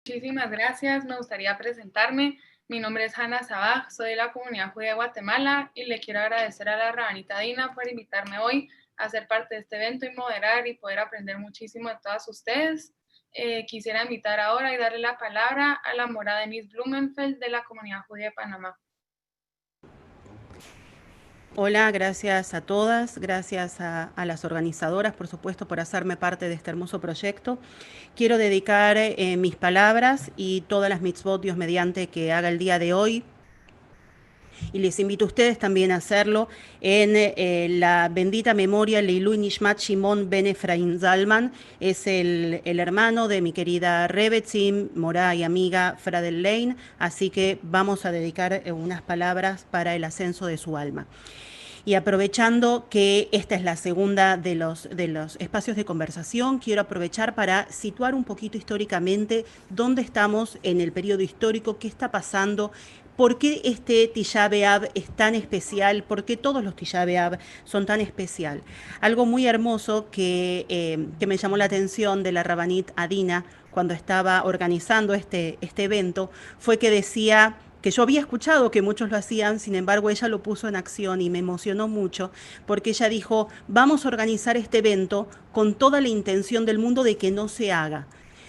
Muchísimas gracias. Me gustaría presentarme. Mi nombre es Hanna Sabaj, soy de la comunidad judía de Guatemala y le quiero agradecer a la Rabanita Dina por invitarme hoy a ser parte de este evento y moderar y poder aprender muchísimo de todas ustedes. Quisiera invitar ahora y darle la palabra a la mora Denise Blumenfeld de la comunidad judía de Panamá. Hola, gracias a todas, gracias a las organizadoras, por supuesto, por hacerme parte de este hermoso proyecto. Quiero dedicar mis palabras y todas las mitzvot, Dios mediante, que haga el día de hoy, y les invito a ustedes también a hacerlo en la bendita memoria Leilui Nishmat Shimon Ben Efraín Zalman, es el hermano de mi querida Rebetzin, mora y amiga Fradel Lane, así que vamos a dedicar unas palabras para el ascenso de su alma. Y aprovechando que esta es la segunda de los espacios de conversación, quiero aprovechar para situar un poquito históricamente dónde estamos en el periodo histórico, qué está pasando, por qué este Tisha B'Av es tan especial, por qué todos los Tisha B'Av son tan especial. Algo muy hermoso que me llamó la atención de la Rabanit Adina cuando estaba organizando este evento fue que decía que yo había escuchado que muchos lo hacían, sin embargo ella lo puso en acción y me emocionó mucho porque ella dijo, vamos a organizar este evento con toda la intención del mundo de que no se haga.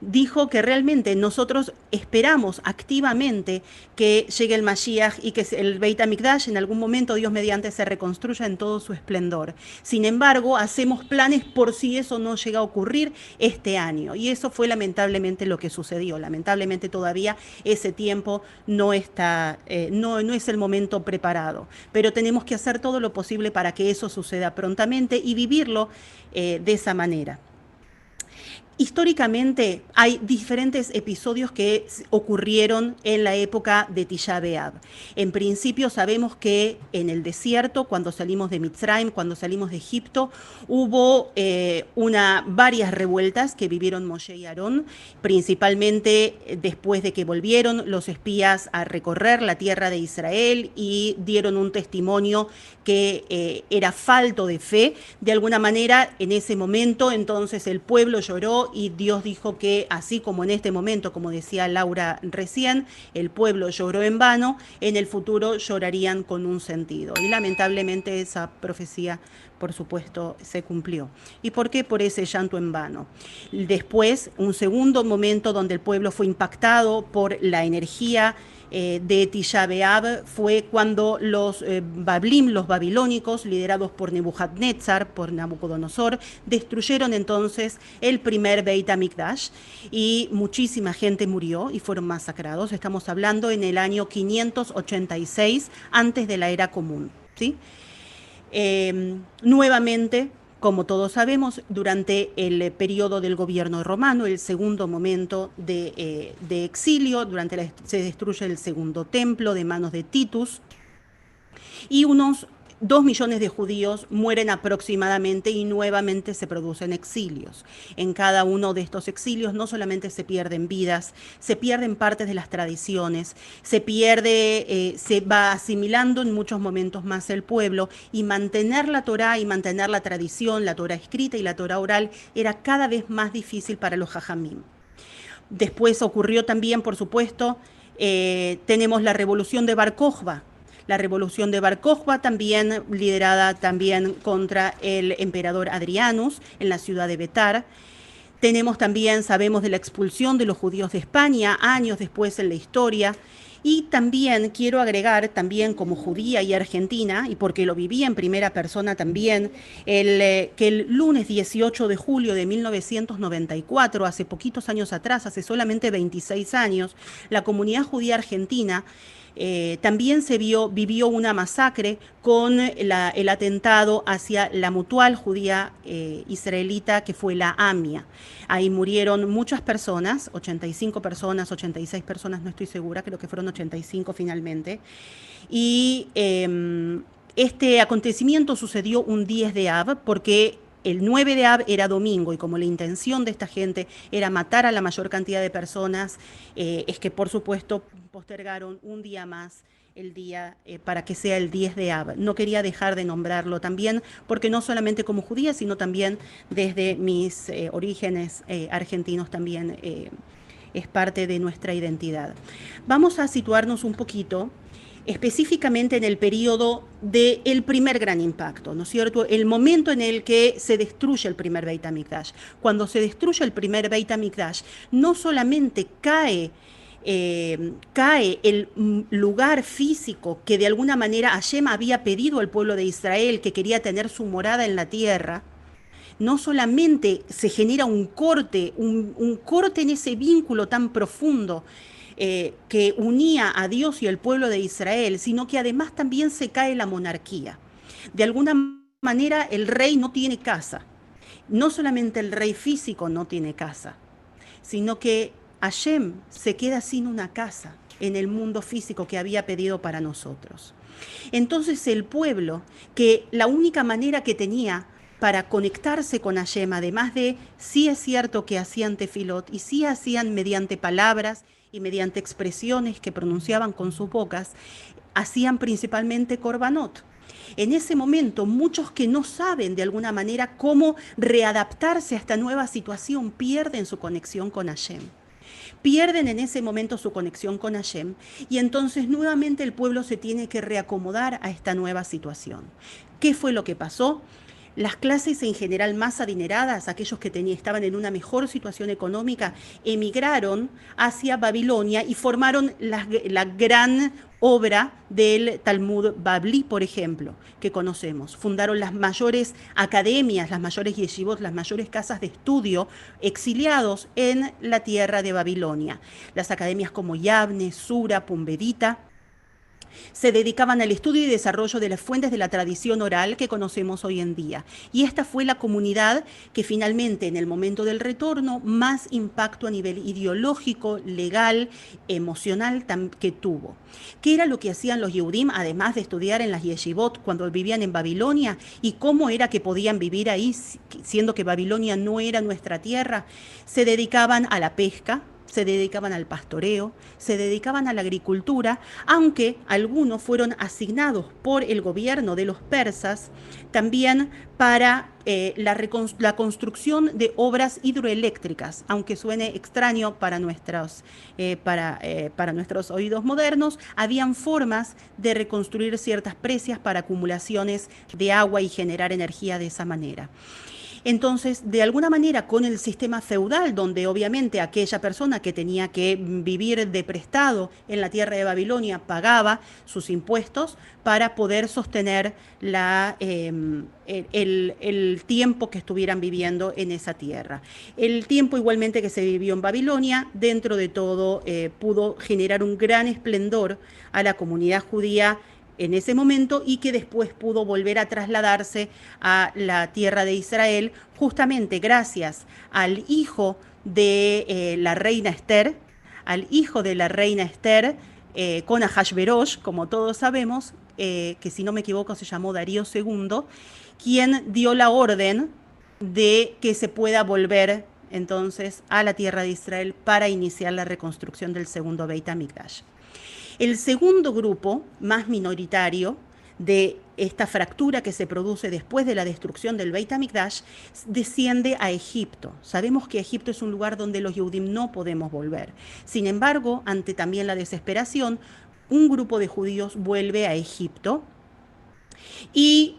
Dijo que realmente nosotros esperamos activamente que llegue el Mashiach y que el Beit HaMikdash en algún momento, Dios mediante, se reconstruya en todo su esplendor. Sin embargo, hacemos planes por si eso no llega a ocurrir este año. Y eso fue lamentablemente lo que sucedió. Lamentablemente todavía ese tiempo no está, no es el momento preparado. Pero tenemos que hacer todo lo posible para que eso suceda prontamente y vivirlo de esa manera. Históricamente hay diferentes episodios que ocurrieron en la época de Tisha B'Av. En principio sabemos que en el desierto, cuando salimos de Mitzrayim, cuando salimos de Egipto, hubo varias revueltas que vivieron Moshe y Aarón, principalmente después de que volvieron los espías a recorrer la tierra de Israel y dieron un testimonio que era falto de fe. De alguna manera, en ese momento, entonces el pueblo lloró y Dios dijo que así como en este momento, como decía Laura recién, el pueblo lloró en vano, en el futuro llorarían con un sentido. Y lamentablemente esa profecía, por supuesto, se cumplió. ¿Y por qué? Por ese llanto en vano. Después, un segundo momento donde el pueblo fue impactado por la energía de Tisha B'Av fue cuando los Bablim, los babilónicos, liderados por Nebuchadnezzar, por Nabucodonosor, destruyeron entonces el primer Beit HaMikdash y muchísima gente murió y fueron masacrados. Estamos hablando en el año 586 antes de la era común, ¿sí? Nuevamente, como todos sabemos, durante el periodo del gobierno romano, el segundo momento de exilio, se destruye el segundo templo de manos de Titus, y unos 2 millones de judíos mueren aproximadamente y nuevamente se producen exilios. En cada uno de estos exilios no solamente se pierden vidas, se pierden partes de las tradiciones, se va asimilando en muchos momentos más el pueblo y mantener la Torá y mantener la tradición, la Torá escrita y la Torá oral era cada vez más difícil para los jajamim. Después ocurrió también, por supuesto, tenemos la revolución de Bar Kokhba. La revolución de Bar Kokhba también liderada también contra el emperador Adrianus en la ciudad de Betar. Tenemos también, sabemos de la expulsión de los judíos de España años después en la historia. Y también quiero agregar, también como judía y argentina, y porque lo viví en primera persona también, que el lunes 18 de julio de 1994, hace poquitos años atrás, hace solamente 26 años, la comunidad judía argentina también vivió una masacre con el atentado hacia la mutual judía israelita que fue la AMIA. Ahí murieron muchas personas, 85 personas, 86 personas, no estoy segura, creo que fueron 85 finalmente. Y este acontecimiento sucedió un 10 de Av porque el 9 de Av era domingo y como la intención de esta gente era matar a la mayor cantidad de personas, es que por supuesto postergaron un día más el día para que sea el 10 de Av. No quería dejar de nombrarlo también, porque no solamente como judía, sino también desde mis orígenes argentinos también es parte de nuestra identidad. Vamos a situarnos un poquito específicamente en el periodo del primer gran impacto, ¿no es cierto? El momento en el que se destruye el primer Beit HaMikdash. Cuando se destruye el primer Beit HaMikdash, no solamente cae el lugar físico que de alguna manera Hashem había pedido al pueblo de Israel, que quería tener su morada en la tierra, no solamente se genera un corte en ese vínculo tan profundo que unía a Dios y al pueblo de Israel, sino que además también se cae la monarquía. De alguna manera el rey no tiene casa. No solamente el rey físico no tiene casa, sino que Hashem se queda sin una casa en el mundo físico que había pedido para nosotros. Entonces el pueblo, que la única manera que tenía para conectarse con Hashem, además de, sí es cierto que hacían tefilot y sí hacían mediante palabras y mediante expresiones que pronunciaban con sus bocas, hacían principalmente korbanot. En ese momento, muchos que no saben de alguna manera cómo readaptarse a esta nueva situación pierden su conexión con Hashem. Pierden en ese momento su conexión con Hashem y entonces nuevamente el pueblo se tiene que reacomodar a esta nueva situación. ¿Qué fue lo que pasó? Las clases en general más adineradas, aquellos que estaban en una mejor situación económica, emigraron hacia Babilonia y formaron la gran obra del Talmud Babli, por ejemplo, que conocemos. Fundaron las mayores academias, las mayores yeshivot, las mayores casas de estudio exiliados en la tierra de Babilonia. Las academias como Yavne, Sura, Pumbedita, se dedicaban al estudio y desarrollo de las fuentes de la tradición oral que conocemos hoy en día. Y esta fue la comunidad que finalmente, en el momento del retorno, más impacto a nivel ideológico, legal, emocional que tuvo. ¿Qué era lo que hacían los Yehudim, además de estudiar en las yeshivot cuando vivían en Babilonia? ¿Y cómo era que podían vivir ahí, siendo que Babilonia no era nuestra tierra? Se dedicaban a la pesca, se dedicaban al pastoreo, se dedicaban a la agricultura, aunque algunos fueron asignados por el gobierno de los persas también para la construcción de obras hidroeléctricas, aunque suene extraño para nuestros oídos modernos, habían formas de reconstruir ciertas presas para acumulaciones de agua y generar energía de esa manera. Entonces, de alguna manera, con el sistema feudal, donde obviamente aquella persona que tenía que vivir de prestado en la tierra de Babilonia pagaba sus impuestos para poder sostener el tiempo que estuvieran viviendo en esa tierra. El tiempo igualmente que se vivió en Babilonia, dentro de todo, pudo generar un gran esplendor a la comunidad judía en ese momento y que después pudo volver a trasladarse a la tierra de Israel, justamente gracias al hijo de la reina Esther, con Ahasverosh, como todos sabemos, que si no me equivoco se llamó Darío segundo, quien dio la orden de que se pueda volver entonces a la tierra de Israel para iniciar la reconstrucción del segundo Beit HaMikdash. El segundo grupo, más minoritario, de esta fractura que se produce después de la destrucción del Beit HaMikdash, desciende a Egipto. Sabemos que Egipto es un lugar donde los Yehudim no podemos volver. Sin embargo, ante también la desesperación, un grupo de judíos vuelve a Egipto y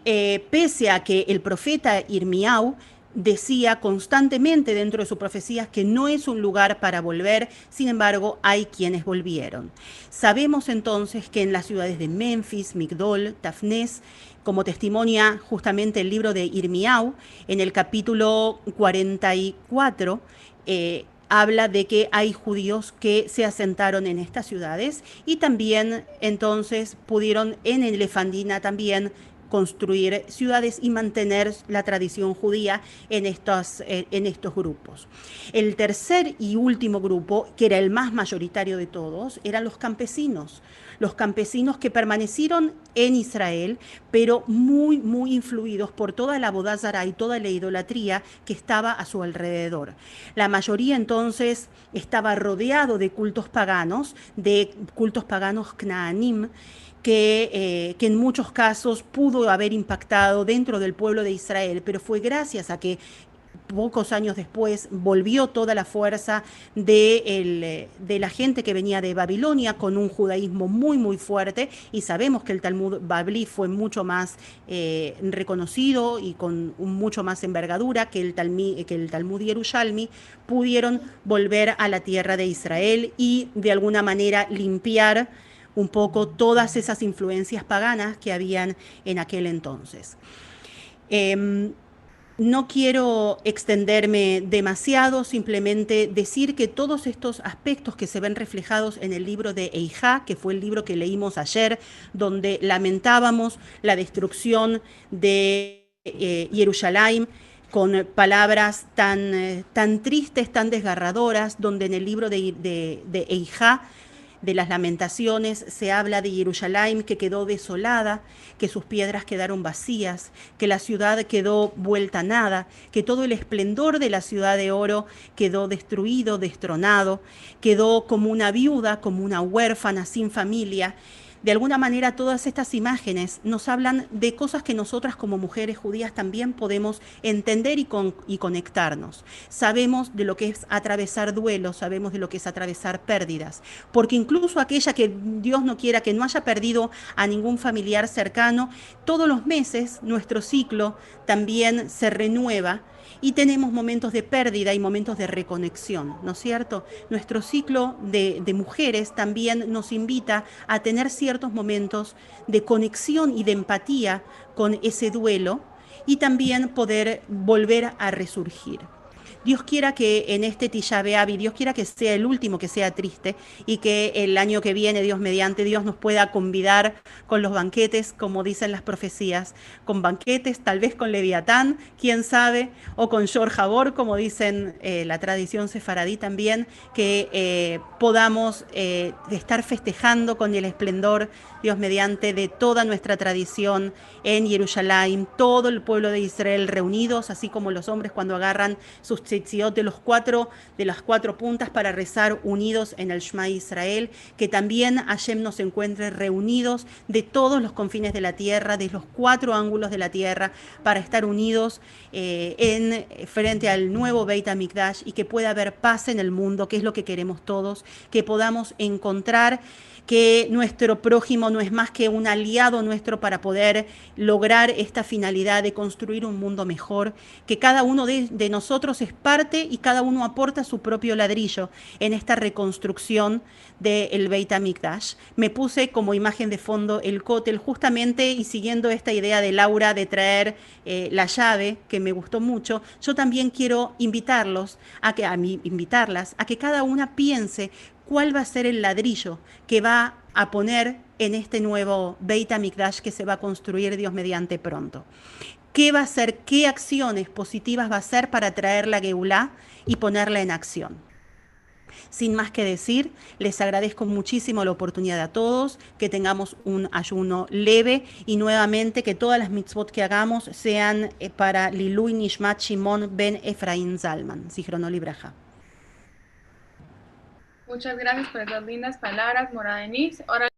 pese a que el profeta Irmiau decía constantemente dentro de sus profecías que no es un lugar para volver, sin embargo, hay quienes volvieron. Sabemos entonces que en las ciudades de Memphis, Migdol, Tafnes, como testimonia justamente el libro de Irmiau, en el capítulo 44, habla de que hay judíos que se asentaron en estas ciudades y también entonces pudieron en Elefandina también construir ciudades y mantener la tradición judía en estos grupos. El tercer y último grupo, que era el más mayoritario de todos, eran los campesinos que permanecieron en Israel, pero muy, muy influidos por toda la Avodah Zará y toda la idolatría que estaba a su alrededor. La mayoría entonces estaba rodeado de cultos paganos Knaanim, que en muchos casos pudo haber impactado dentro del pueblo de Israel, pero fue gracias a que pocos años después volvió toda la fuerza de la gente que venía de Babilonia con un judaísmo muy, muy fuerte, y sabemos que el Talmud Bablí fue mucho más reconocido y con mucho más envergadura que el Talmud Yerushalmi. Pudieron volver a la tierra de Israel y de alguna manera limpiar un poco todas esas influencias paganas que habían en aquel entonces. Eh, no quiero extenderme demasiado, simplemente decir que todos estos aspectos que se ven reflejados en el libro de Eijá, que fue el libro que leímos ayer, donde lamentábamos la destrucción de Jerusalén, con palabras tan tristes, tan desgarradoras, donde en el libro de Eijá, de las lamentaciones, se habla de Jerusalén que quedó desolada, que sus piedras quedaron vacías, que la ciudad quedó vuelta a nada, que todo el esplendor de la ciudad de oro quedó destruido, destronado, quedó como una viuda, como una huérfana sin familia. De alguna manera todas estas imágenes nos hablan de cosas que nosotras como mujeres judías también podemos entender y conectarnos. Sabemos de lo que es atravesar duelos, sabemos de lo que es atravesar pérdidas, porque incluso aquella que Dios no quiera que no haya perdido a ningún familiar cercano, todos los meses nuestro ciclo también se renueva y tenemos momentos de pérdida y momentos de reconexión, ¿no es cierto? Nuestro ciclo de mujeres también nos invita a tener ciertos momentos de conexión y de empatía con ese duelo y también poder volver a resurgir. Dios quiera que en este Tisha B'Av, Dios quiera que sea el último que sea triste y que el año que viene, Dios mediante, Dios nos pueda convidar con los banquetes, como dicen las profecías, con banquetes, tal vez con Leviatán, quién sabe, o con Shor Jabor, como dicen la tradición sefaradí también, que podamos estar festejando con el esplendor, Dios mediante, de toda nuestra tradición en Jerusalén, todo el pueblo de Israel reunidos, así como los hombres cuando agarran sus tzitziot de las cuatro puntas para rezar unidos en el Shema Israel, que también Hashem nos encuentre reunidos de todos los confines de la tierra, de los cuatro ángulos de la tierra, para estar unidos frente al nuevo Beit HaMikdash, y que pueda haber paz en el mundo, que es lo que queremos todos, que podamos encontrar que nuestro prójimo no es más que un aliado nuestro para poder lograr esta finalidad de construir un mundo mejor, que cada uno de nosotros es parte y cada uno aporta su propio ladrillo en esta reconstrucción del Beit HaMikdash. Me puse como imagen de fondo el cótel justamente, y siguiendo esta idea de Laura de traer la llave, que me gustó mucho, yo también quiero invitarlas a que cada una piense cuál va a ser el ladrillo que va a poner en este nuevo Beit HaMikdash que se va a construir, Dios mediante, pronto. ¿Qué va a hacer? ¿Qué acciones positivas va a hacer para traer la Geulá y ponerla en acción? Sin más que decir, les agradezco muchísimo la oportunidad a todos, que tengamos un ayuno leve, y nuevamente que todas las mitzvot que hagamos sean para Lilui Nishmat Shimon ben Efraín Zalman, Zichrono Libraja. Muchas gracias por esas lindas palabras, Mora Denise. Ahora